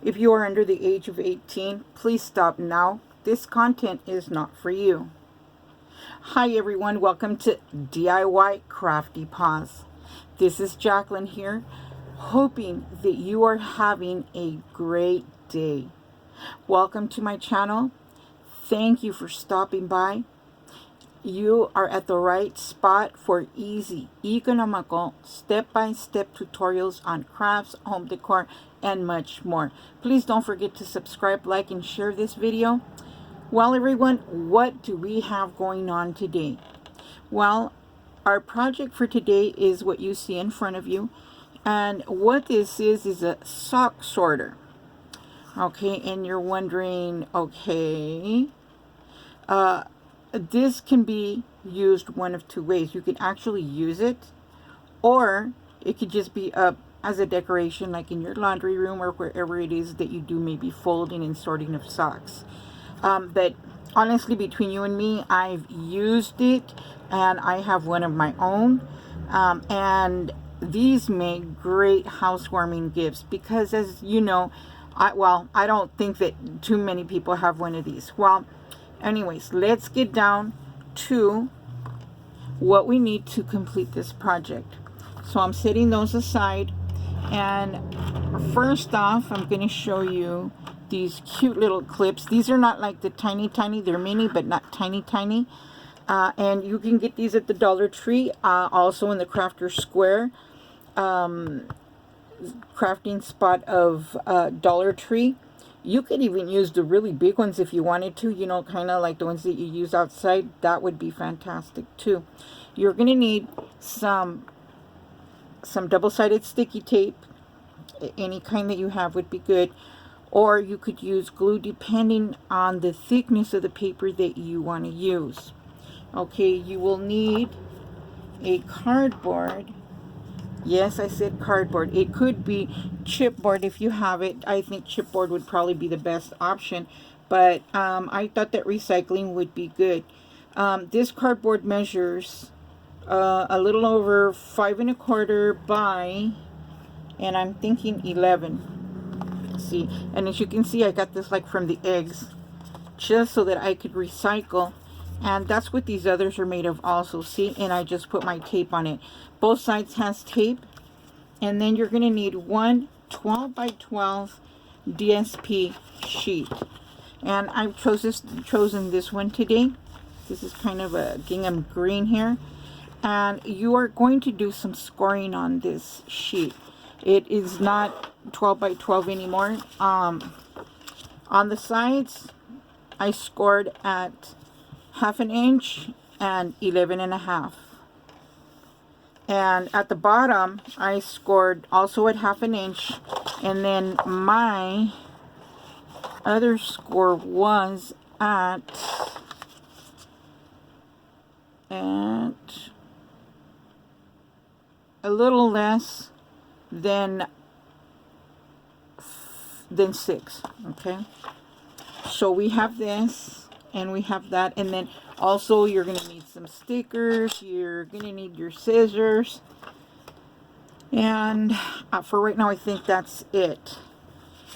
If you are under the age of 18, please stop now. This content is not for you. Hi everyone, welcome to DIY Crafty Paws. This is Jacqueline here, hoping that you are having a great day. Welcome to my channel. Thank you for stopping by. You are at the right spot for easy, economical, step-by-step tutorials on crafts, home decor, and much more. Please don't forget to subscribe, like, and share this video. Well, everyone, what do we have going on today? Well, our project for today is what you see in front of you. And what this is a sock sorter. Okay, and you're wondering, okay, this can be used one of two ways. You can actually use it, or it could just be up as a decoration, like in your laundry room or wherever it is that you do maybe folding and sorting of socks. But honestly, between you and me, I've used it, and I have one of my own, and these make great housewarming gifts because, as you know, I don't think that too many people have one of these. Well, anyways, let's get down to what we need to complete this project. So I'm setting those aside, and first off, I'm going to show you these cute little clips. These are not like the tiny, they're mini, but not tiny. And you can get these at the Dollar Tree, also in the Crafter Square crafting spot of Dollar Tree. You could even use the really big ones if you wanted to, you know, kind of like the ones that you use outside. That would be fantastic too. You're going to need some double-sided sticky tape. Any kind that you have would be good. Or you could use glue depending on the thickness of the paper that you want to use. Okay, you will need a cardboard. Yes, I said cardboard. It could be chipboard if you have it. I think chipboard would probably be the best option, but I thought that recycling would be good. This cardboard measures a little over 5 1/4 by, and I'm thinking 11. See, and as you can see, I got this like from the eggs, just so that I could recycle. And that's what these others are made of also. See, and I just put my tape on it. Both sides has tape. And then you're going to need one 12 by 12 DSP sheet. And I've chosen this one today. This is kind of a gingham green here. And you are going to do some scoring on this sheet. It is not 12 by 12 anymore. On the sides, I scored at 1/2 inch and 11 1/2. And at the bottom, I scored also at 1/2 inch. And then my other score was at a little less than 6. Okay. So we have this. And we have that, and then also you're going to need some stickers, you're going to need your scissors, and for right now I think that's it.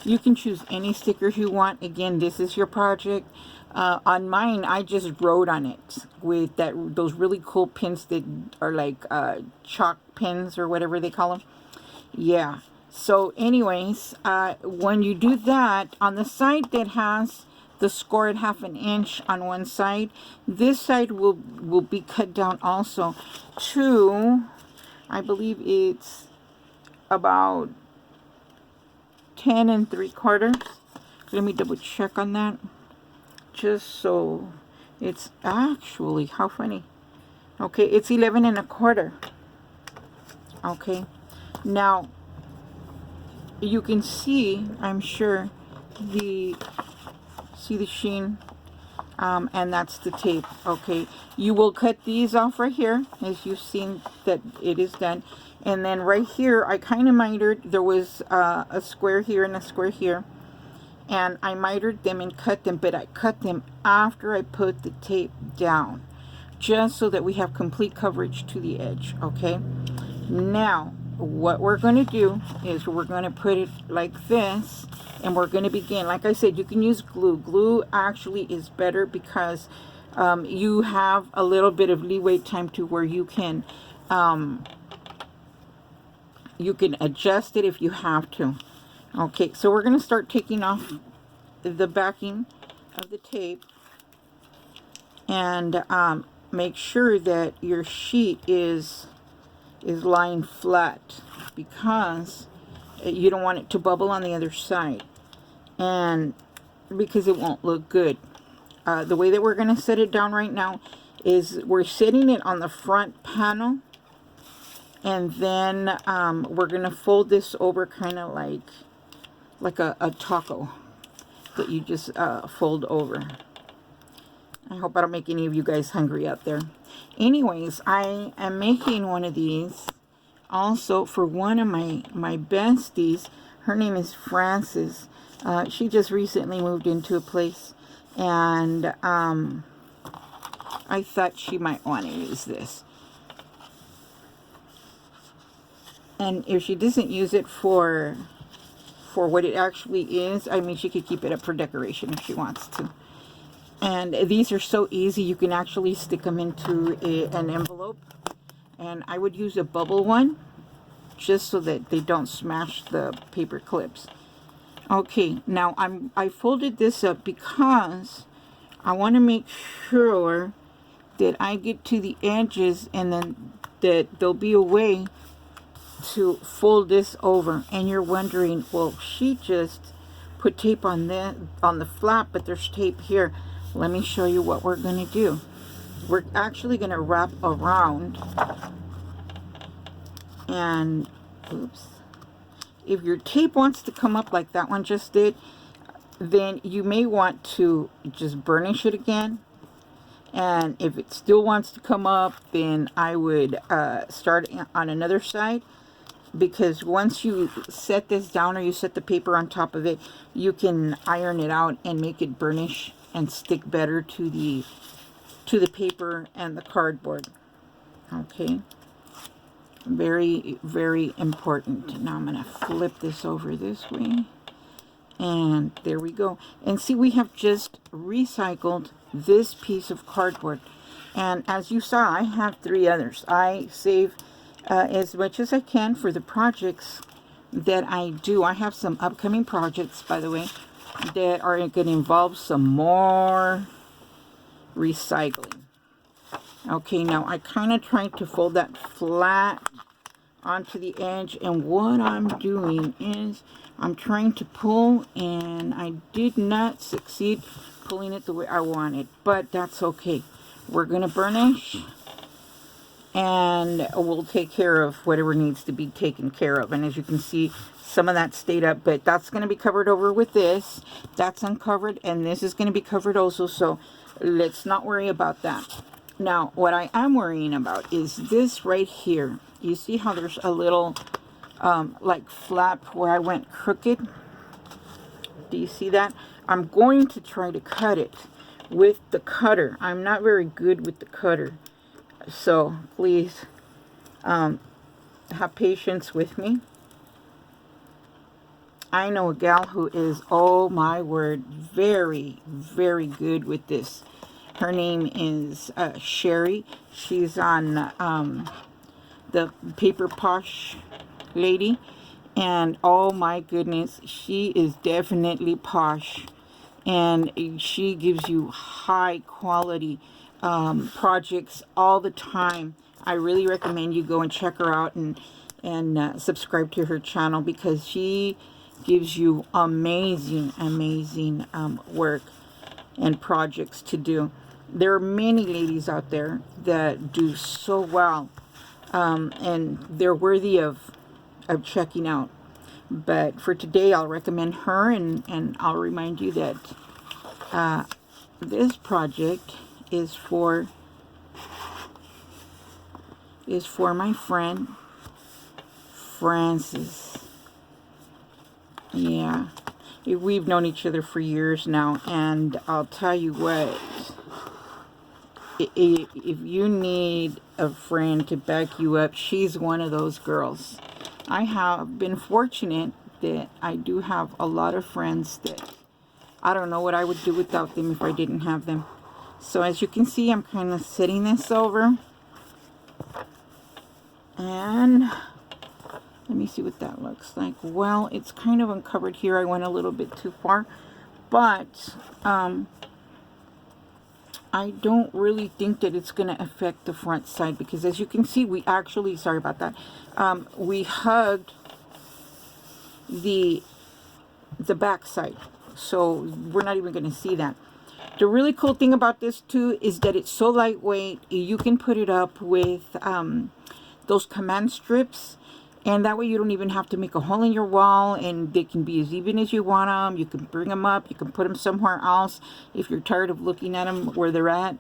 You can choose any stickers you want. Again, this is your project. On mine, I just wrote on it with those really cool pins that are like chalk pins or whatever they call them. Yeah, so anyways, when you do that, on the side that has the score at 1/2 inch on one side, this side will be cut down also to, I believe it's about 10 3/4. Let me double check on that, just so it's actually, how funny. Okay, it's 11 1/4. Okay, now you can see, I'm sure, see the sheen, and that's the tape. Okay, you will cut these off right here, as you've seen that it is done. And then right here, I kind of mitered. There was a square here and a square here, and I mitered them and cut them, but I cut them after I put the tape down, just so that we have complete coverage to the edge. Okay, now what we're going to do is we're going to put it like this, and we're going to begin. Like I said, you can use glue. Glue actually is better because you have a little bit of leeway time to where you can adjust it if you have to. Okay, so we're going to start taking off the backing of the tape, and make sure that your sheet is lying flat, because you don't want it to bubble on the other side, and because it won't look good. The way that we're going to set it down right now is we're setting it on the front panel, and then we're going to fold this over kind of like a taco that you just fold over. I hope I don't make any of you guys hungry out there. Anyways, I am making one of these also for one of my besties. Her name is Frances. She just recently moved into a place, and I thought she might want to use this. And if she doesn't use it for what it actually is, I mean, she could keep it up for decoration if she wants to. And these are so easy. You can actually stick them into an envelope. And I would use a bubble one, just so that they don't smash the paper clips. Okay, now I folded this up because I want to make sure that I get to the edges, and then that there'll be a way to fold this over. And you're wondering, well, she just put tape on the flap, but there's tape here. Let me show you what we're going to do. We're actually going to wrap around, and oops, if your tape wants to come up like that one just did, then you may want to just burnish it again. And if it still wants to come up, then I would start on another side, because once you set this down, or you set the paper on top of it, you can iron it out and make it burnish and stick better to the paper and the cardboard. Okay, very, very important. Now I'm going to flip this over this way, and there we go. And see, we have just recycled this piece of cardboard, and as you saw, I have 3 others. I save as much as I can for the projects that I do. I have some upcoming projects, by the way, that are going to involve some more recycling. Okay, now I kind of tried to fold that flat onto the edge, and what I'm doing is I'm trying to pull, and I did not succeed pulling it the way I wanted, but that's okay. We're going to burnish, and we'll take care of whatever needs to be taken care of. And as you can see, some of that stayed up, but that's going to be covered over with this. That's uncovered, and this is going to be covered also, so let's not worry about that. Now, what I am worrying about is this right here. You see how there's a little like flap where I went crooked? Do you see that? I'm going to try to cut it with the cutter. I'm not very good with the cutter, so please have patience with me. I know a gal who is, oh my word, very, very good with this. Her name is Sherry. She's on the Paper Posh lady, and oh my goodness, she is definitely posh, and she gives you high quality projects all the time. I really recommend you go and check her out and subscribe to her channel, because she gives you amazing work and projects to do. There are many ladies out there that do so well, and they're worthy of checking out. But for today, I'll recommend her, and I'll remind you that this project is for my friend Frances. Yeah, we've known each other for years now, and I'll tell you what, if you need a friend to back you up, she's one of those girls. I have been fortunate that I do have a lot of friends that I don't know what I would do without them if I didn't have them. So as you can see, I'm kind of setting this over. And let me see what that looks like. Well, it's kind of uncovered here. I went a little bit too far. But I don't really think that it's going to affect the front side, because as you can see, we actually, sorry about that, we hugged the back side, so we're not even going to see that. The really cool thing about this too is that it's so lightweight. You can put it up with those command strips, and that way you don't even have to make a hole in your wall, and they can be as even as you want them. You can bring them up, you can put them somewhere else if you're tired of looking at them where they're at.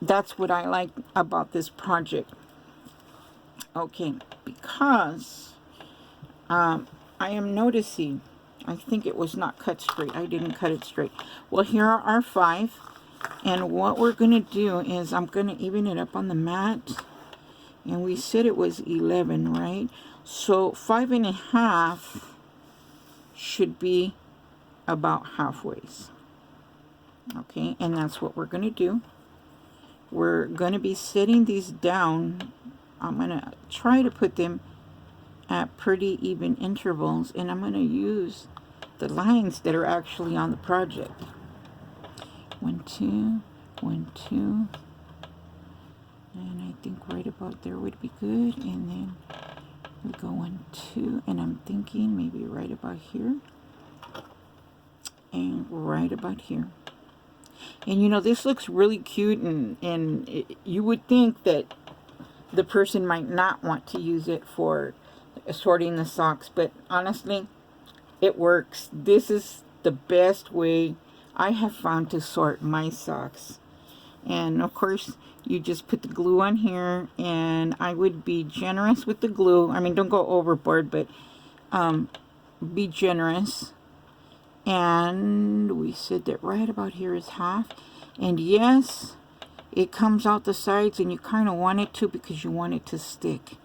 That's what I like about this project. Okay, because I am noticing, I think it was not cut straight. I didn't cut it straight. Well, here are our 5, and what we're going to do is I'm going to even it up on the mat. And we said it was 11, right? So 5.5 should be about halfway. Okay, and that's what we're going to do. We're going to be setting these down. I'm going to try to put them at pretty even intervals, and I'm going to use the lines that are actually on the project. 1, 2, 1, 2. And I think right about there would be good. And then we go 1, 2. And I'm thinking maybe right about here. And right about here. And you know, this looks really cute. And you would think that the person might not want to use it for sorting the socks. But honestly, it works. This is the best way I have found to sort my socks. And of course, you just put the glue on here, and I would be generous with the glue. I mean, don't go overboard, but be generous. And we said that right about here is half. And yes, it comes out the sides, and you kind of want it to because you want it to stick.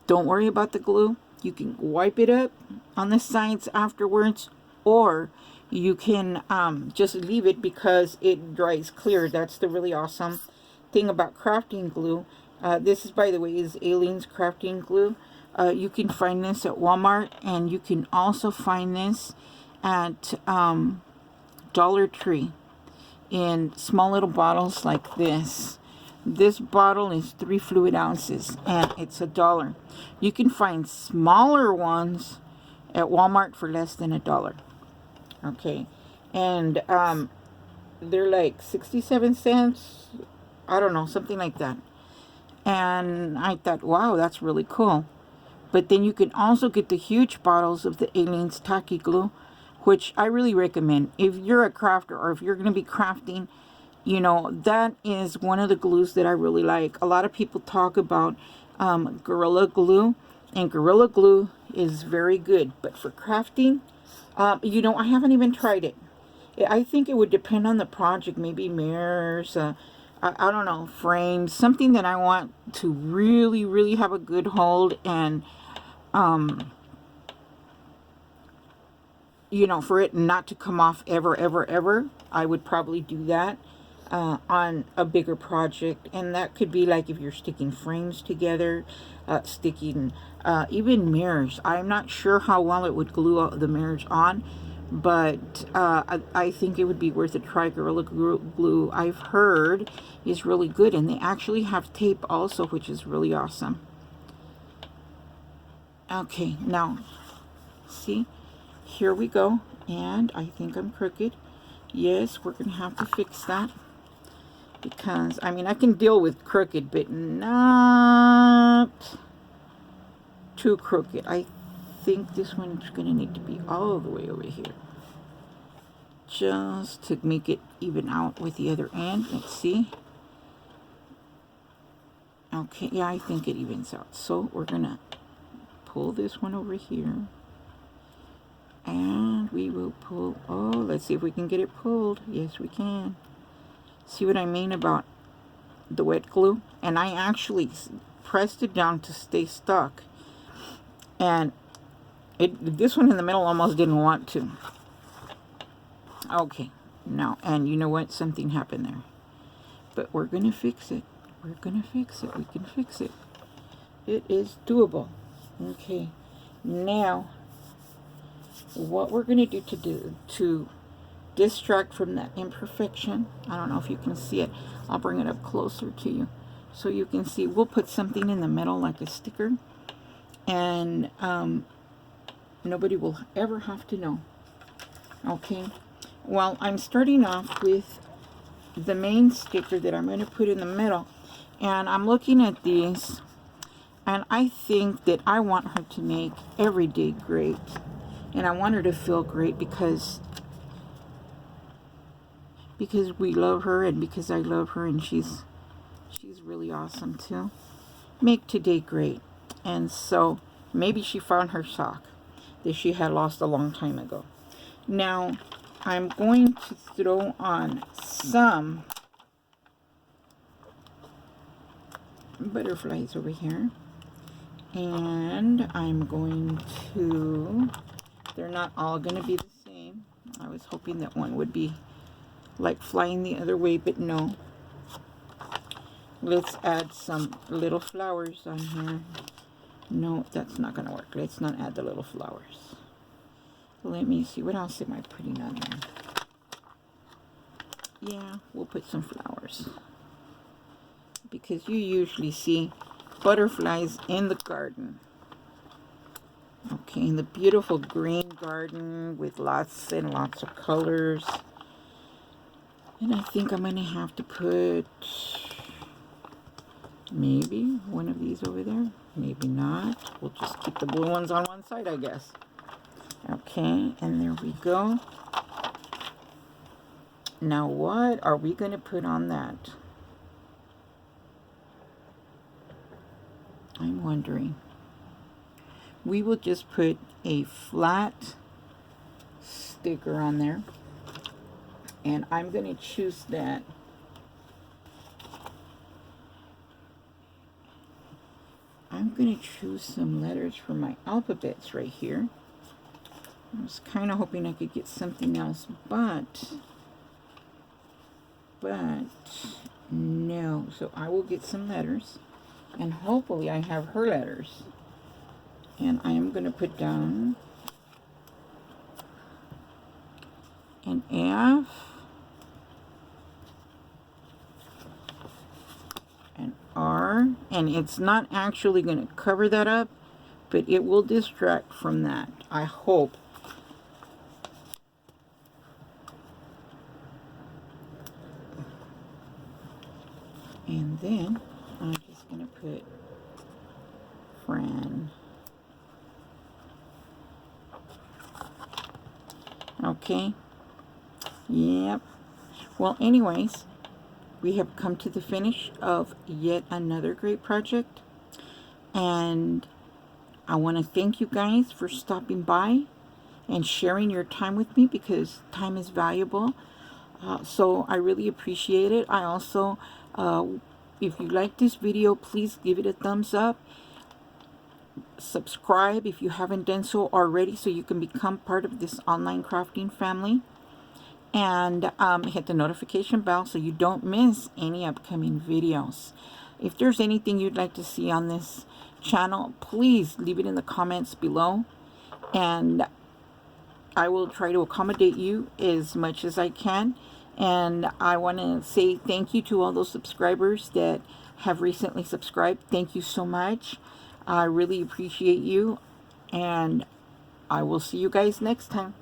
Don't worry about the glue. You can wipe it up on the sides afterwards, or you can just leave it because it dries clear. That's the really awesome thing about crafting glue. This is, by the way, is Aileen's crafting glue. You can find this at Walmart, and you can also find this at Dollar Tree in small little bottles like this. This bottle is 3 fluid ounces, and it's $1. You can find smaller ones at Walmart for less than $1. Okay, and they're like 67 cents. I don't know, something like that. And I thought, wow, that's really cool. But then you can also get the huge bottles of the Aileen's Tacky Glue, which I really recommend. If you're a crafter, or if you're going to be crafting, you know, that is one of the glues that I really like. A lot of people talk about Gorilla Glue, and Gorilla Glue is very good. But for crafting, you know, I haven't even tried it. I think it would depend on the project. Maybe mirrors, I don't know, frames, something that I want to really, really have a good hold, and you know, for it not to come off ever, ever, ever. I would probably do that on a bigger project. And that could be like if you're sticking frames together, sticking even mirrors. I'm not sure how well it would glue the mirrors on, but I think it would be worth a try. Gorilla Glue, I've heard, is really good, and they actually have tape also, which is really awesome. Okay, now see, here we go, and I think I'm crooked. Yes, we're gonna have to fix that, because I mean, I can deal with crooked, but not too crooked. I think this one's gonna need to be all the way over here, just to make it even out with the other end. Let's see. Okay, yeah, I think it evens out. So we're gonna pull this one over here, and we will pull. Oh, let's see if we can get it pulled. Yes, we can. See what I mean about the wet glue? And I actually pressed it down to stay stuck. And this one in the middle almost didn't want to. Okay, now, and you know what? Something happened there. But we're going to fix it. We're going to fix it. We can fix it. It is doable. Okay, now, what we're going to do to distract from that imperfection, I don't know if you can see it. I'll bring it up closer to you so you can see. We'll put something in the middle like a sticker, and nobody will ever have to know. Okay, well, I'm starting off with the main sticker that I'm going to put in the middle, and I'm looking at these, and I think that I want her to make every day great, and I want her to feel great because we love her, and because I love her, and she's really awesome too. Make today great. And so maybe she found her sock that she had lost a long time ago. Now I'm going to throw on some butterflies over here, and I'm going to, they're not all going to be the same. I was hoping that one would be like flying the other way, but no. Let's add some little flowers on here. No, that's not going to work. Let's not add the little flowers. Let me see. What else am I putting on there? Yeah, we'll put some flowers. Because you usually see butterflies in the garden. Okay, in the beautiful green garden with lots and lots of colors. And I think I'm going to have to put maybe one of these over there. Maybe not. We'll just keep the blue ones on one side, I guess. Okay, and there we go. Now what are we going to put on that? I'm wondering. We will just put a flat sticker on there. And I'm going to choose that. I'm going to choose some letters for my alphabets right here. I was kind of hoping I could get something else, but no. So I will get some letters, and hopefully I have her letters. And I am going to put down an F, an R, and it's not actually going to cover that up, but it will distract from that, I hope. And then I'm just going to put Fran. Okay. Yep. Well, anyways, we have come to the finish of yet another great project. And I want to thank you guys for stopping by and sharing your time with me, because time is valuable. So I really appreciate it. I also, if you like this video, please give it a thumbs up. Subscribe if you haven't done so already, so you can become part of this online crafting family. And hit the notification bell so you don't miss any upcoming videos. If there's anything you'd like to see on this channel, please leave it in the comments below. And I will try to accommodate you as much as I can. And I want to say thank you to all those subscribers that have recently subscribed. Thank you so much. I really appreciate you. And I will see you guys next time.